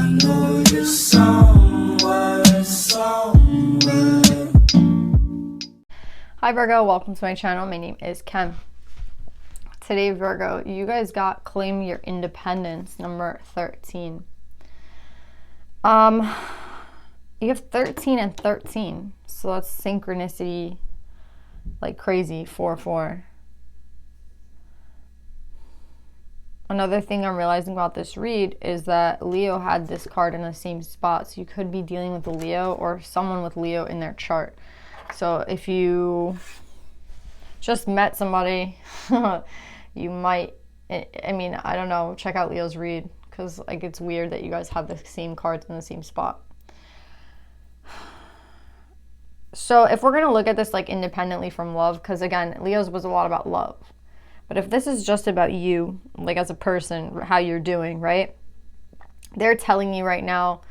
know you're somewhere. Hi Virgo, welcome to my channel. My name is Kim. Today, Virgo, you guys got Claim Your Independence number 13. You have 13 and 13, so that's synchronicity like crazy. 4-4. Another thing I'm realizing about this read is that Leo had this card in the same spot, so you could be dealing with a Leo or someone with Leo in their chart. So if you just met somebody, you might, I mean, I don't know, check out Leo's read, because like it's weird that you guys have the same cards in the same spot. So if we're going to look at this like independently from love, because again, Leo's was a lot about love. But if this is just about you, like as a person, how you're doing, right? They're telling you right now,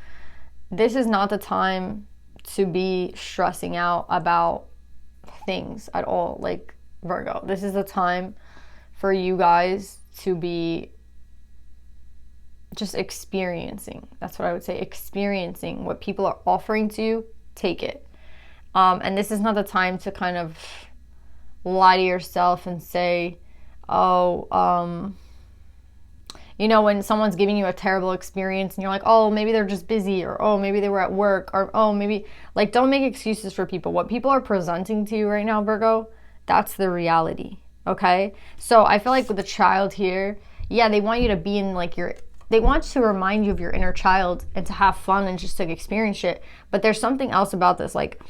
this is not the time to be stressing out about things at all, like Virgo. This is the time for you guys to be just experiencing. That's what I would say, experiencing what people are offering to you, take it. And this is not the time to kind of lie to yourself and say, oh, you know, when someone's giving you a terrible experience and you're like, oh, maybe they're just busy, or oh, maybe they were at work, or oh, maybe, like, don't make excuses for people. What people are presenting to you right now, Virgo, that's the reality, okay? So I feel like with the child here, yeah, they want you to be in like they want to remind you of your inner child and to have fun and just to experience shit. But there's something else about this, like,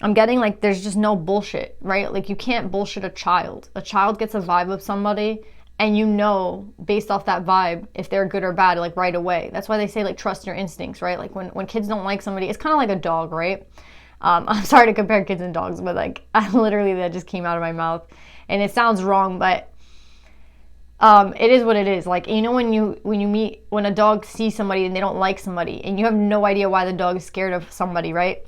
I'm getting like there's just no bullshit, right? Like you can't bullshit a child. A child gets a vibe of somebody and you know based off that vibe if they're good or bad, like right away. That's why they say like trust your instincts, right? Like when kids don't like somebody, it's kind of like a dog, right? I'm sorry to compare kids and dogs, but like that just came out of my mouth and it sounds wrong, but it is what it is. Like, you know, when a dog sees somebody and they don't like somebody and you have no idea why the dog is scared of somebody, right?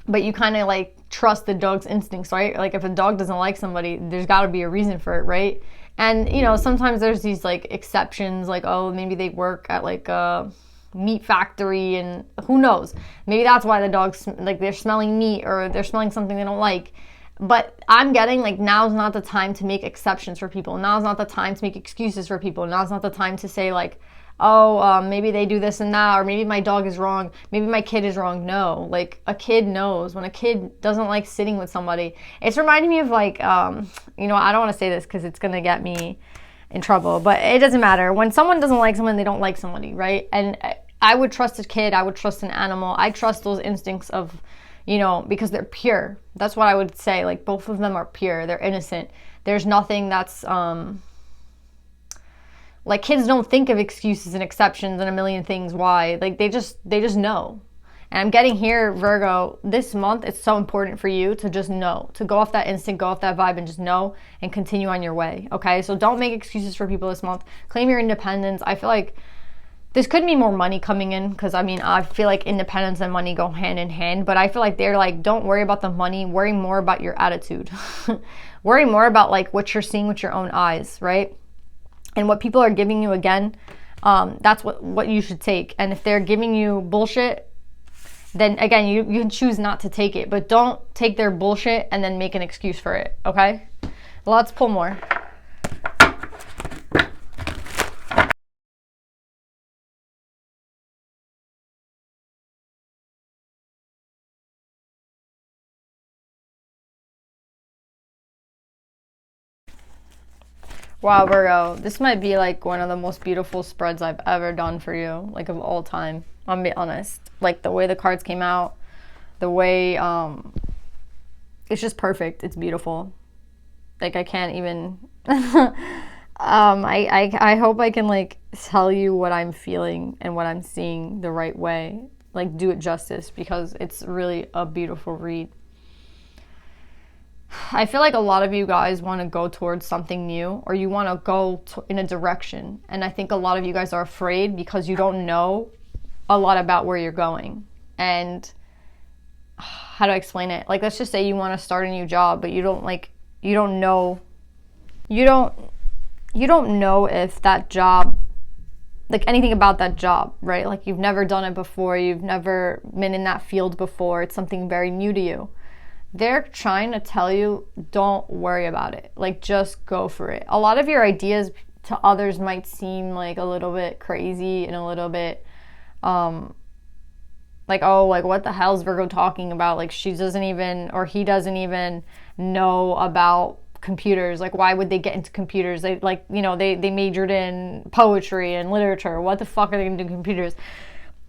But you kind of like trust the dog's instincts, right? Like if a dog doesn't like somebody, there's got to be a reason for it, right? And, you know, sometimes there's these like exceptions, like, oh, maybe they work at like a meat factory and who knows? Maybe that's why the dogs, like they're smelling meat or they're smelling something they don't like. But I'm getting like now's not the time to make exceptions for people. Now's not the time to make excuses for people. Now's not the time to say like, oh, maybe they do this and that, or maybe my dog is wrong, maybe my kid is wrong. No, like a kid knows when a kid doesn't like sitting with somebody. It's reminding me of like, you know, I don't want to say this because it's going to get me in trouble, but it doesn't matter. When someone doesn't like someone, they don't like somebody, right? And I would trust a kid, I would trust an animal, I trust those instincts of, you know, because they're pure. That's what I would say. Like both of them are pure, they're innocent. There's nothing that's, like kids don't think of excuses and exceptions and a million things why. Like they just know. And I'm getting here, Virgo, this month it's so important for you to just know, to go off that instinct, go off that vibe and just know and continue on your way, okay? So don't make excuses for people this month. Claim your independence. I feel like this could be more money coming in because, I mean, I feel like independence and money go hand in hand, but I feel like they're like, don't worry about the money, worry more about your attitude. Worry more about like what you're seeing with your own eyes, right? And what people are giving you, again, that's what you should take. And if they're giving you bullshit, then again, you can choose not to take it. But don't take their bullshit and then make an excuse for it, okay? Let's pull more. Wow, Virgo, this might be like one of the most beautiful spreads I've ever done for you, like of all time. I'm gonna be honest. Like the way the cards came out, the way, it's just perfect. It's beautiful. Like I can't even, I hope I can like tell you what I'm feeling and what I'm seeing the right way, like do it justice, because it's really a beautiful read. I feel like a lot of you guys want to go towards something new, or you want to go in a direction. And I think a lot of you guys are afraid because you don't know a lot about where you're going. And how do I explain it? Like, let's just say you want to start a new job, but you don't know if that job like anything about that job, right? Like you've never done it before, you've never been in that field before, it's something very new to you. They're trying to tell you, don't worry about it. Like, just go for it. A lot of your ideas to others might seem like a little bit crazy and a little bit like, oh, like what the hell is Virgo talking about? Like she doesn't even, or he doesn't even know about computers. Like why would they get into computers? They like, you know, they majored in poetry and literature. What the fuck are they gonna do with computers?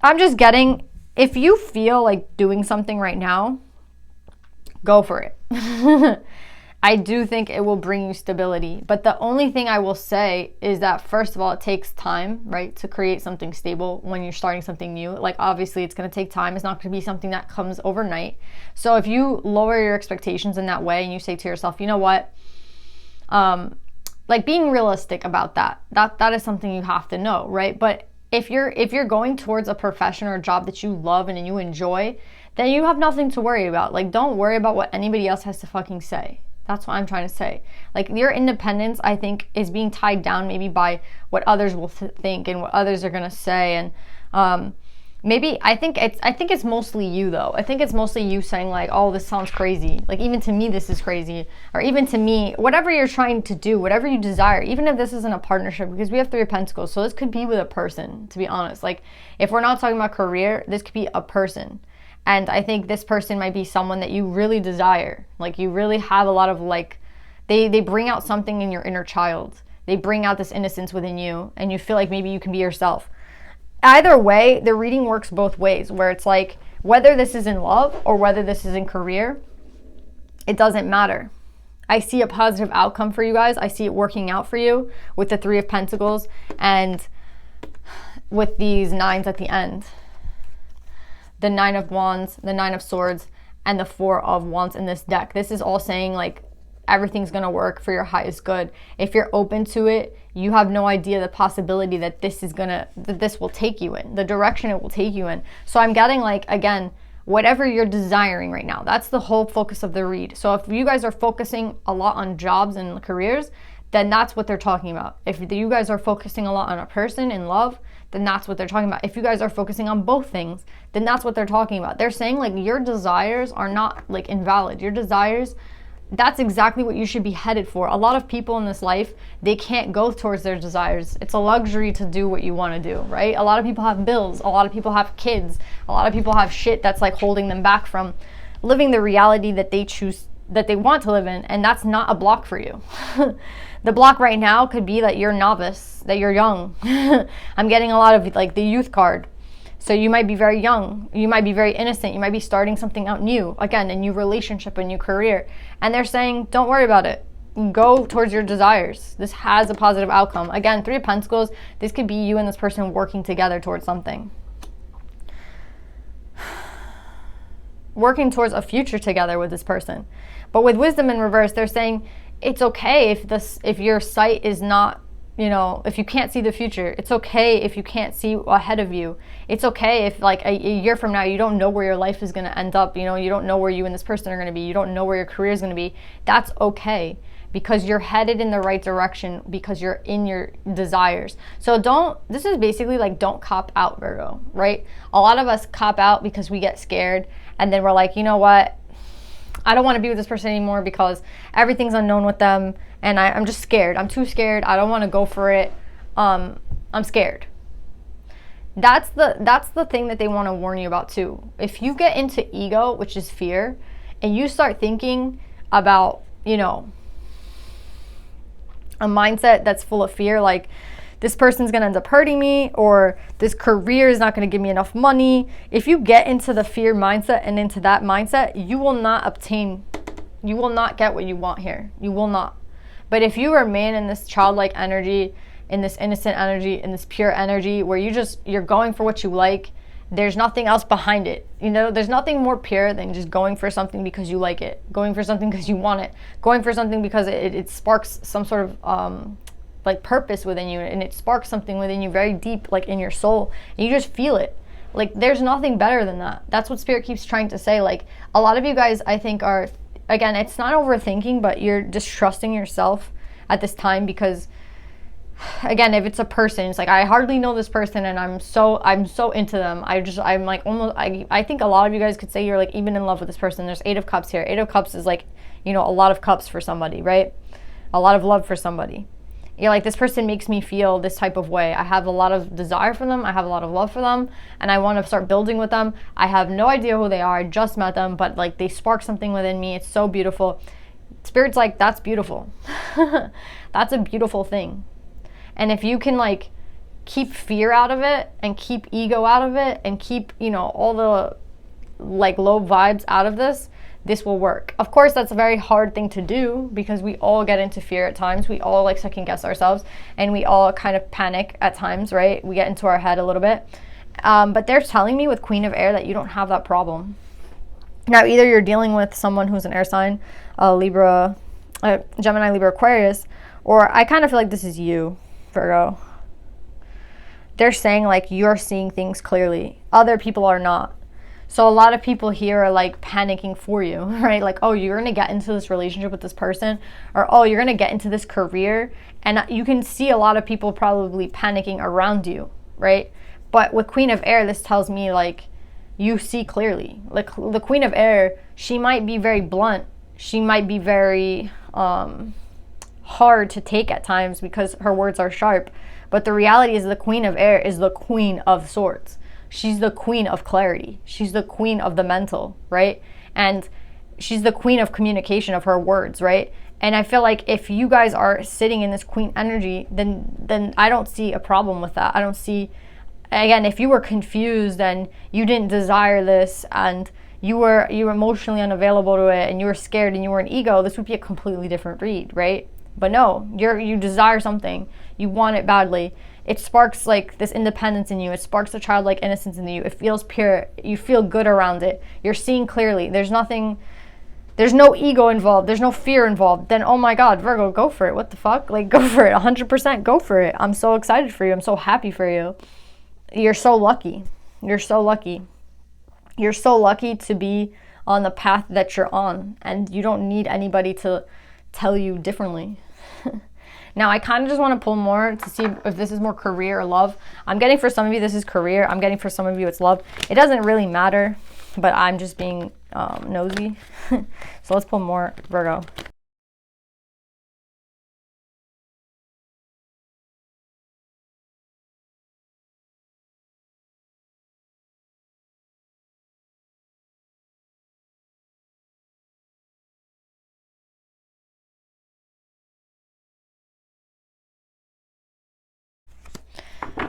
I'm just getting, if you feel like doing something right now, go for it. I do think it will bring you stability. But the only thing I will say is that, first of all, it takes time, right, to create something stable when you're starting something new. Like, obviously, it's going to take time. It's not going to be something that comes overnight. So if you lower your expectations in that way and you say to yourself, you know what, like being realistic about that is something you have to know, right? But if you're going towards a profession or a job that you love and you enjoy, then you have nothing to worry about. Like, don't worry about what anybody else has to fucking say. That's what I'm trying to say. Like, your independence, I think, is being tied down maybe by what others will think and what others are gonna say. And maybe I think it's mostly you though. I think it's mostly you saying like, oh, this sounds crazy. Like, even to me, this is crazy. Or even to me, whatever you're trying to do, whatever you desire, even if this isn't a partnership, because we have 3 of Pentacles, so this could be with a person. To be honest, like if we're not talking about career, this could be a person. And I think this person might be someone that you really desire. Like, you really have a lot of, like, they bring out something in your inner child. They bring out this innocence within you, and you feel like maybe you can be yourself. Either way, the reading works both ways, where it's like, whether this is in love or whether this is in career, it doesn't matter. I see a positive outcome for you guys. I see it working out for you with the 3 of Pentacles and with these 9s at the end. The 9 of Wands, the 9 of Swords, and the 4 of Wands in this deck. This is all saying like everything's gonna work for your highest good. If you're open to it, you have no idea the possibility that this will take you in, the direction it will take you in. So I'm getting like, again, whatever you're desiring right now, that's the whole focus of the read. So if you guys are focusing a lot on jobs and careers, then that's what they're talking about. If you guys are focusing a lot on a person in love, then that's what they're talking about. If you guys are focusing on both things, then that's what they're talking about. They're saying like your desires are not like invalid. Your desires, that's exactly what you should be headed for. A lot of people in this life, they can't go towards their desires. It's a luxury to do what you want to do, right? A lot of people have bills. A lot of people have kids. A lot of people have shit that's like holding them back from living the reality that they choose, that they want to live in. And that's not a block for you. The block right now could be that you're novice, that you're young. I'm getting a lot of like the youth card. So you might be very young. You might be very innocent. You might be starting something out new. Again, a new relationship, a new career. And they're saying, don't worry about it. Go towards your desires. This has a positive outcome. Again, 3 of Pentacles, this could be you and this person working together towards something. Working towards a future together with this person. But with Wisdom in reverse, they're saying, it's okay if your sight is not, you know, if you can't see the future. It's okay if you can't see ahead of you. It's okay if like a year from now you don't know where your life is going to end up. You know, you don't know where you and this person are going to be. You don't know where your career is going to be. That's okay, because you're headed in the right direction, because you're in your desires. So this is basically like, don't cop out, Virgo, right? A lot of us cop out because we get scared, and then we're like, you know what? I don't want to be with this person anymore because everything's unknown with them, and I'm just scared. I'm too scared. I don't want to go for it. I'm scared. That's the thing that they want to warn you about too. If you get into ego, which is fear, and you start thinking about, you know, a mindset that's full of fear, like this person's going to end up hurting me, or this career is not going to give me enough money. If you get into the fear mindset and into that mindset, you will not get what you want here. You will not. But if you remain in this childlike energy, in this innocent energy, in this pure energy, where you're going for what you like, there's nothing else behind it. You know, there's nothing more pure than just going for something because you like it, going for something because you want it, going for something because it sparks some sort of like purpose within you, and it sparks something within you very deep, like in your soul, and you just feel it. Like, there's nothing better than that. That's what Spirit keeps trying to say. Like, a lot of you guys, I think, are, again, it's not overthinking, but you're just trusting yourself at this time, because again, if it's a person, it's like I hardly know this person and I'm so into them. I'm like almost, I think a lot of you guys could say you're like even in love with this person. There's 8 of Cups here. 8 of Cups is like, you know, a lot of cups for somebody, right? A lot of love for somebody. You're like, this person makes me feel this type of way. I have a lot of desire for them. I have a lot of love for them, and I want to start building with them. I have no idea who they are. I just met them, but like they spark something within me. It's so beautiful. Spirit's like, that's beautiful. That's a beautiful thing. And if you can like keep fear out of it and keep ego out of it and keep, you know, all the like low vibes out of this, this will work. Of course, that's a very hard thing to do because we all get into fear at times. We all like second guess ourselves and we all kind of panic at times, right? We get into our head a little bit. But they're telling me with Queen of Air that you don't have that problem. Now, either you're dealing with someone who's an air sign, Libra, Gemini, Libra, Aquarius, or I kind of feel like this is you, Virgo. They're saying like you're seeing things clearly. Other people are not. So a lot of people here are like panicking for you, right? Like, oh, you're going to get into this relationship with this person, or oh, you're going to get into this career. And you can see a lot of people probably panicking around you, right? But with Queen of Air, this tells me like you see clearly. Like the Queen of Air, she might be very blunt. She might be very hard to take at times because her words are sharp. But the reality is the Queen of Air is the Queen of Swords. She's the queen of clarity. She's the queen of the mental, right? And she's the queen of communication of her words, right? And I feel like if you guys are sitting in this queen energy, then I don't see a problem with that. I don't see, again, if you were confused and you didn't desire this and you were emotionally unavailable to it and you were scared and you were an ego, this would be a completely different read, right? But no, you desire something. You want it badly. It sparks like this independence in you. It sparks the childlike innocence in you. It feels pure. You feel good around it. You're seeing clearly. There's no ego involved. There's no fear involved. Then, oh my God, Virgo, go for it. What the fuck? Like, go for it. 100% go for it. I'm so excited for you. I'm so happy for you. You're so lucky. You're so lucky. You're so lucky to be on the path that you're on. And you don't need anybody to tell you differently. Now, I kind of just want to pull more to see if this is more career or love. I'm getting for some of you, this is career. I'm getting for some of you, it's love. It doesn't really matter, but I'm just being nosy. So let's pull more, Virgo.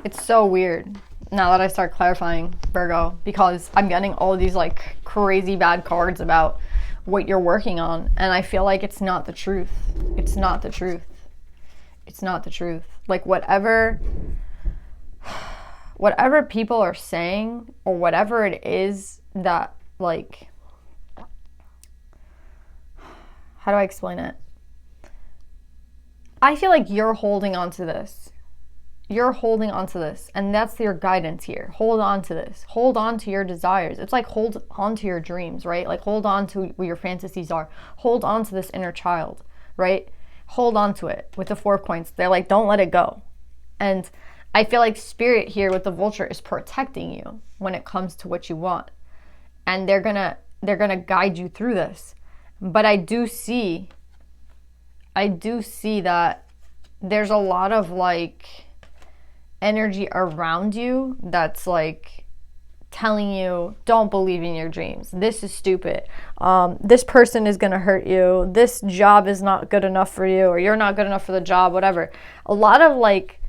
It's so weird now that I start clarifying, Virgo, because I'm getting all these like crazy bad cards about what you're working on, and I feel like it's not the truth. It's not the truth. It's not the truth. Like whatever people are saying or whatever it is that like, how do I explain it? I feel like you're holding on to this. You're holding on to this, and that's your guidance here. Hold on to this. Hold on to your desires. It's like hold on to your dreams, right? Like hold on to what your fantasies are. Hold on to this inner child, right? Hold on to it with the 4 coins. They're like, don't let it go. And I feel like spirit here with the vulture is protecting you when it comes to what you want. And they're gonna guide you through this. But I do see that there's a lot of like energy around you that's like telling you don't believe in your dreams, this is stupid, this person is gonna hurt you, this job is not good enough for you, or you're not good enough for the job, whatever. A lot of like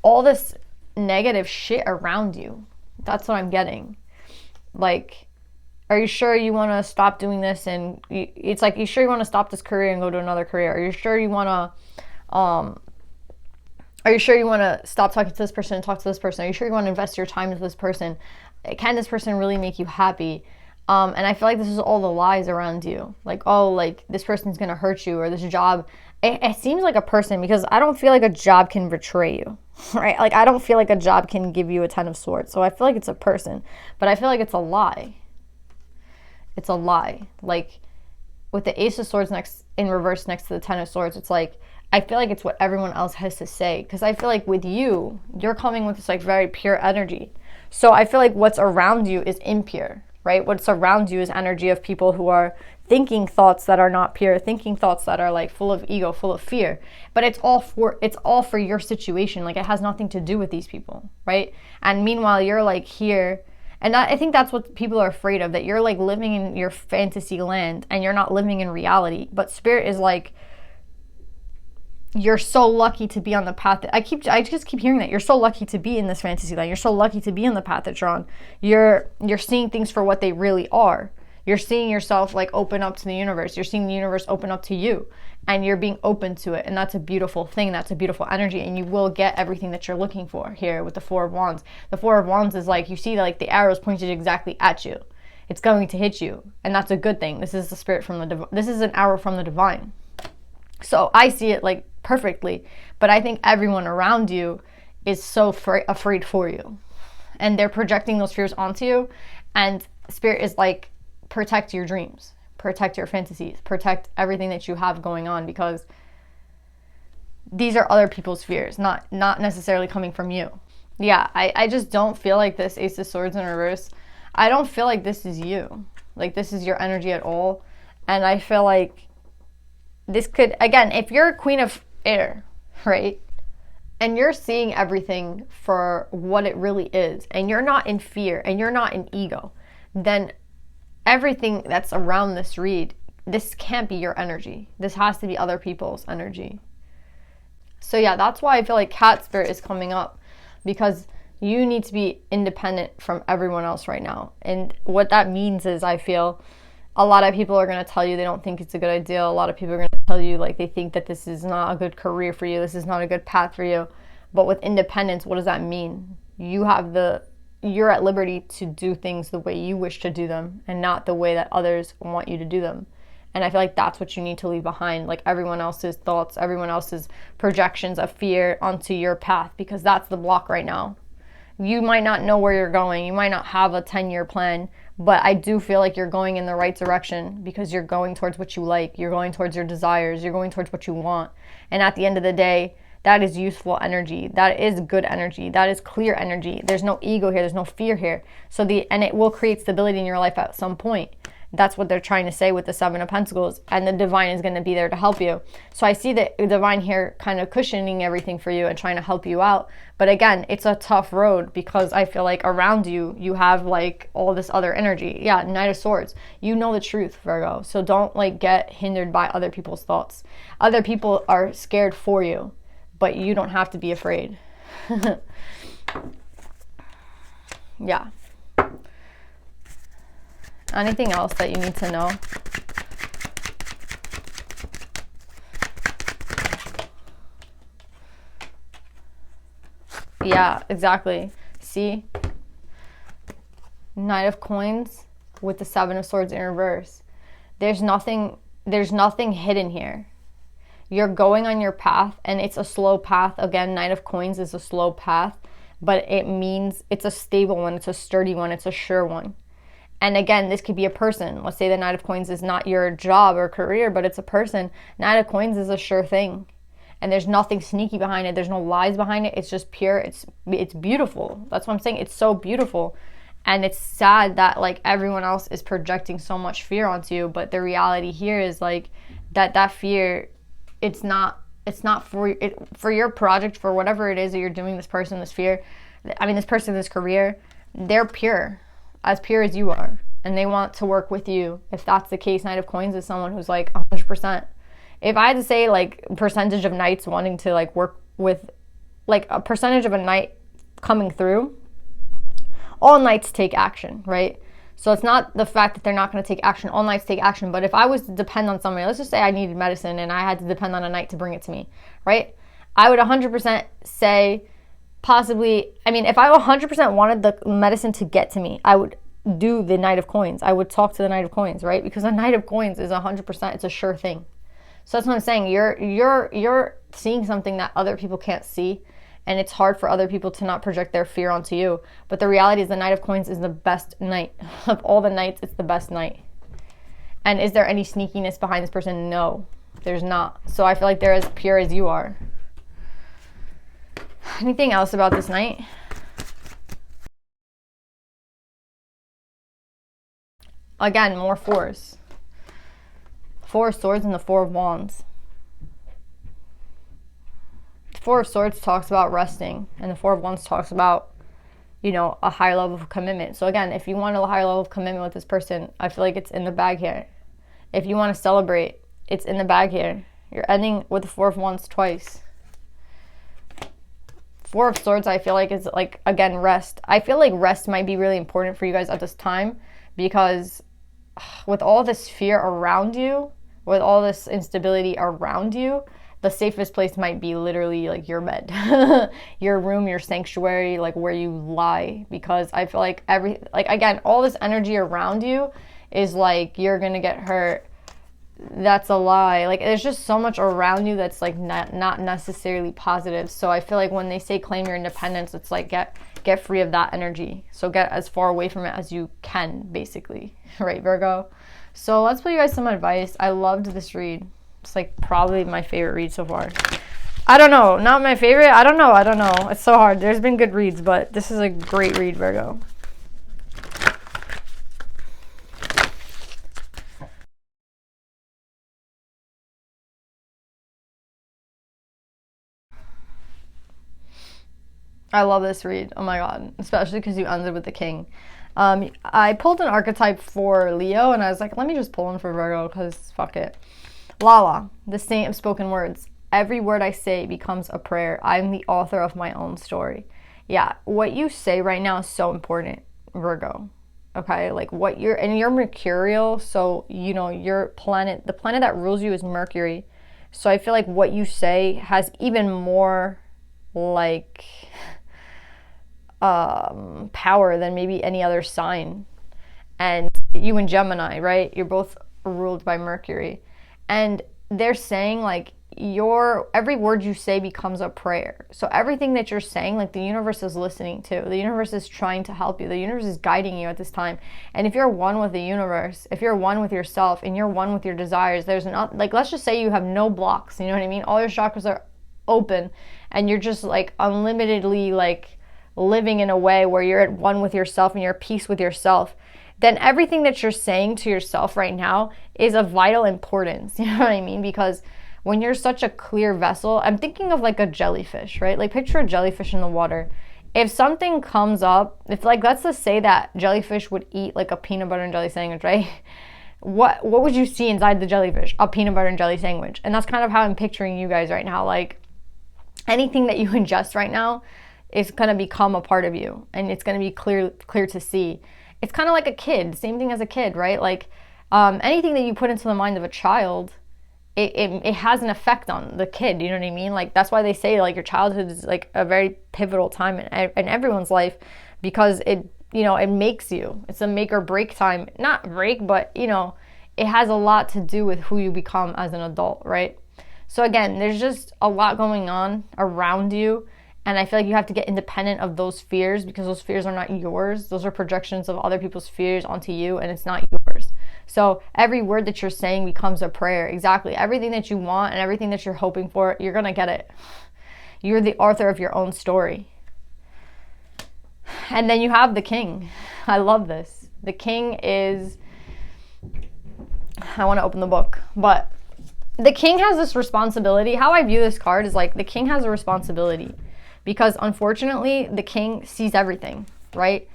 all this negative shit around you. That's what I'm getting. Like, are you sure you want to stop doing this? And it's like, you sure you want to stop this career and go to another career? Are you sure you want to are you sure you want to stop talking to this person and talk to this person? Are you sure you want to invest your time into this person? Can this person really make you happy? And I feel like this is all the lies around you. Like, oh, like this person's going to hurt you, or this job. It seems like a person, because I don't feel like a job can betray you, right? Like I don't feel like a job can give you a 10 of swords. So I feel like it's a person, but I feel like it's a lie. It's a lie. Like with the Ace of Swords next in reverse next to the 10 of Swords, it's like, I feel like it's what everyone else has to say. Because I feel like with you, you're coming with this like very pure energy. So I feel like what's around you is impure, right? What's around you is energy of people who are thinking thoughts that are not pure, thinking thoughts that are like full of ego, full of fear. But it's all for your situation. Like it has nothing to do with these people, right? And meanwhile, you're like here. And I think that's what people are afraid of, that you're like living in your fantasy land and you're not living in reality. But spirit is like, you're so lucky to be on the path that I just keep hearing that you're so lucky to be in this fantasy land. You're so lucky to be in the path that you're on. You're seeing things for what they really are. You're seeing yourself like open up to the universe. You're seeing the universe open up to you, and you're being open to it. And that's a beautiful thing. That's a beautiful energy, and you will get everything that you're looking for here with the Four of Wands. The Four of Wands is like, you see like the arrows pointed exactly at you. It's going to hit you, and that's a good thing. This is the spirit from the this is an arrow from the divine. So I see it like perfectly, but I think everyone around you is so afraid for you, and they're projecting those fears onto you. And spirit is like, protect your dreams, protect your fantasies, protect everything that you have going on, because these are other people's fears, not necessarily coming from you. Yeah, I just don't feel like this Ace of Swords in reverse. I don't feel like this is you, like this is your energy at all. And I feel like this could, again, if you're a Queen of Air, right, and you're seeing everything for what it really is, and you're not in fear, and you're not in ego, then everything that's around this read, this can't be your energy. This has to be other people's energy. So yeah, that's why I feel like cat spirit is coming up, because you need to be independent from everyone else right now. And what that means is, I feel a lot of people are going to tell you they don't think it's a good idea. A lot of people are going to tell you like they think that this is not a good career for you. This is not a good path for you. But with independence, what does that mean? You're at liberty to do things the way you wish to do them, and not the way that others want you to do them. And I feel like that's what you need to leave behind, like everyone else's thoughts, everyone else's projections of fear onto your path, because that's the block right now. You might not know where you're going. You might not have a 10-year plan, but I do feel like you're going in the right direction, because you're going towards what you like. You're going towards your desires. You're going towards what you want. And at the end of the day, that is useful energy. That is good energy. That is clear energy. There's no ego here. There's no fear here. And it will create stability in your life at some point. That's what they're trying to say with the Seven of Pentacles, and the divine is going to be there to help you. So I see the divine here kind of cushioning everything for you and trying to help you out. But again, it's a tough road, because I feel like around you, you have like all this other energy. Yeah, Knight of Swords. You know the truth, Virgo. So don't like get hindered by other people's thoughts. Other people are scared for you, but you don't have to be afraid. Yeah. Anything else that you need to know? Yeah, exactly. See? Knight of Coins with the Seven of Swords in reverse. There's nothing hidden here. You're going on your path, and it's a slow path. Again, Knight of Coins is a slow path, but it means it's a stable one, it's a sturdy one, it's a sure one. And again, this could be a person. Let's say the Knight of Coins is not your job or career, but it's a person. Knight of Coins is a sure thing. And there's nothing sneaky behind it. There's no lies behind it. It's just pure. It's beautiful. That's what I'm saying. It's so beautiful. And it's sad that like everyone else is projecting so much fear onto you. But the reality here is like that fear, it's not for your project, for whatever it is that you're doing, this person, this fear. I mean, this person, this career, they're pure as you are, and they want to work with you. If that's the case, Knight of Coins is someone who's like 100%. If I had to say like percentage of knights wanting to like work with, like a percentage of a knight coming through, all knights take action, right? So it's not the fact that they're not going to take action. All knights take action. But if I was to depend on somebody, let's just say I needed medicine and I had to depend on a knight to bring it to me, right? I would 100% say possibly, I mean, if I 100% wanted the medicine to get to me, I would do the Knight of Coins. I would talk to the Knight of Coins, right? Because a Knight of Coins is 100%, it's a sure thing. So that's what I'm saying. You're seeing something that other people can't see, and it's hard for other people to not project their fear onto you. But the reality is the Knight of Coins is the best knight. Of all the knights, it's the best knight. And is there any sneakiness behind this person? No. There's not. So I feel like they're as pure as you are. Anything else about this night? Again, more fours. Four of Swords and the Four of Wands. The Four of Swords talks about resting, and the Four of Wands talks about, you know, a higher level of commitment. So again, if you want a higher level of commitment with this person, I feel like it's in the bag here. If you want to celebrate, it's in the bag here. You're ending with the Four of Wands twice. Four of Swords, I feel like, is like, again, rest. I feel like rest might be really important for you guys at this time, because with all this fear around you, with all this instability around you, the safest place might be literally like your bed, your room, your sanctuary, like where you lie. Because I feel like again, all this energy around you is like, you're gonna get hurt. That's a lie. Like, there's just so much around you that's like not necessarily positive. So I feel like when they say claim your independence, it's like get free of that energy. So get as far away from it as you can, basically. Right, Virgo? So let's put you guys some advice. I loved this read. It's like probably my favorite read so far. I don't know. Not my favorite. I don't know. It's so hard. There's been good reads, but this is a great read, Virgo. I love this read. Oh my god. Especially because you ended with the King. I pulled an archetype for Leo, and I was like, let me just pull one for Virgo, because fuck it. Lala, the saint of spoken words. Every word I say becomes a prayer. I'm the author of my own story. Yeah, what you say right now is so important, Virgo. Okay, like what you're mercurial, so you know your planet, the planet that rules you is Mercury. So I feel like what you say has even more like power than maybe any other sign. And you and Gemini, right? You're both ruled by Mercury. And they're saying like every word you say becomes a prayer. So everything that you're saying, like the universe is listening to. The universe is trying to help you. The universe is guiding you at this time. And if you're one with the universe, if you're one with yourself and you're one with your desires, there's not, like, let's just say you have no blocks, you know what I mean? All your chakras are open and you're just like unlimitedly like living in a way where you're at one with yourself and you're at peace with yourself, then everything that you're saying to yourself right now is of vital importance. You know what I mean? Because when you're such a clear vessel, I'm thinking of like a jellyfish, right? Like picture a jellyfish in the water. If something comes up, if like, let's just say that jellyfish would eat like a peanut butter and jelly sandwich, right? What would you see inside the jellyfish? A peanut butter and jelly sandwich. And that's kind of how I'm picturing you guys right now. Like anything that you ingest right now is going to become a part of you, and it's going to be clear to see. It's kind of like a kid, same thing as a kid, right? Like anything that you put into the mind of a child, it has an effect on the kid, you know what I mean? Like that's why they say like your childhood is like a very pivotal time in everyone's life, because it, you know, it makes you. It's a make or break time. Not break, but you know, it has a lot to do with who you become as an adult, right? So again, there's just a lot going on around you. And I feel like you have to get independent of those fears, because those fears are not yours. Those are projections of other people's fears onto you, and it's not yours. So every word that you're saying becomes a prayer. Exactly. Everything that you want and everything that you're hoping for, you're going to get it. You're the author of your own story. And then you have the King. I love this. The King is... I want to open the book, but the King has this responsibility. How I view this card is like the King has a responsibility. Because unfortunately, the King sees everything, right?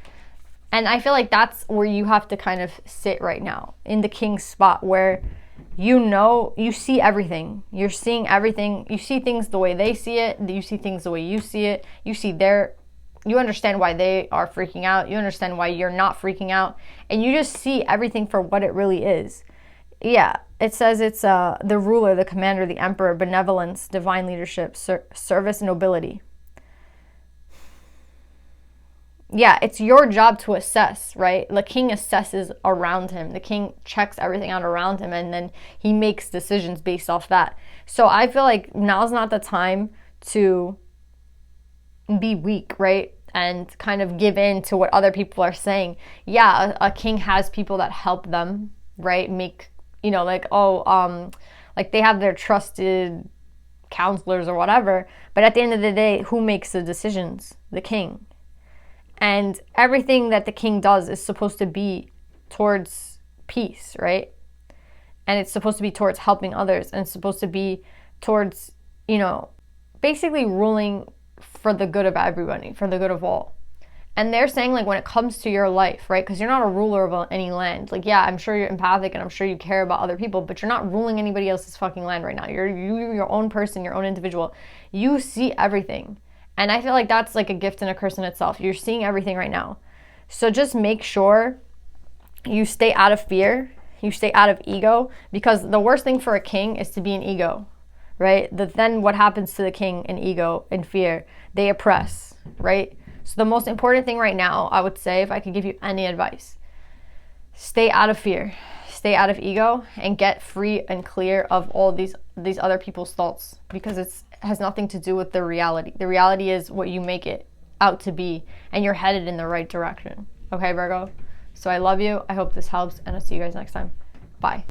And I feel like that's where you have to kind of sit right now, in the King's spot, where you know, you see everything. You're seeing everything. You see things the way they see it. You see things the way you see it. You understand why they are freaking out. You understand why you're not freaking out. And you just see everything for what it really is. Yeah, it says it's the ruler, the commander, the emperor, benevolence, divine leadership, service, and nobility. Yeah, it's your job to assess, right? The King assesses around him. The King checks everything out around him, and then he makes decisions based off that. So I feel like now's not the time to be weak, right? And kind of give in to what other people are saying. Yeah, a king has people that help them, right? Make, you know, like, Like they have their trusted counselors or whatever, but at the end of the day, who makes the decisions? The king. And everything that the king does is supposed to be towards peace, right? And it's supposed to be towards helping others, and it's supposed to be towards, you know, basically ruling for the good of everybody, for the good of all. And they're saying, like, when it comes to your life, right? Because you're not a ruler of any land. Like, yeah, I'm sure you're empathic and I'm sure you care about other people, but you're not ruling anybody else's fucking land right now. You're your own person, your own individual. You see everything. And I feel like that's like a gift and a curse in itself. You're seeing everything right now. So just make sure you stay out of fear. You stay out of ego, because the worst thing for a king is to be an ego, right? Then what happens to the king in ego and fear? They oppress, right? So the most important thing right now, I would say, if I could give you any advice, stay out of fear, stay out of ego, and get free and clear of all these other people's thoughts, because it has nothing to do with the reality. The reality is what you make it out to be, and you're headed in the right direction. Okay, Virgo? So I love you. I hope this helps, and I'll see you guys next time. Bye.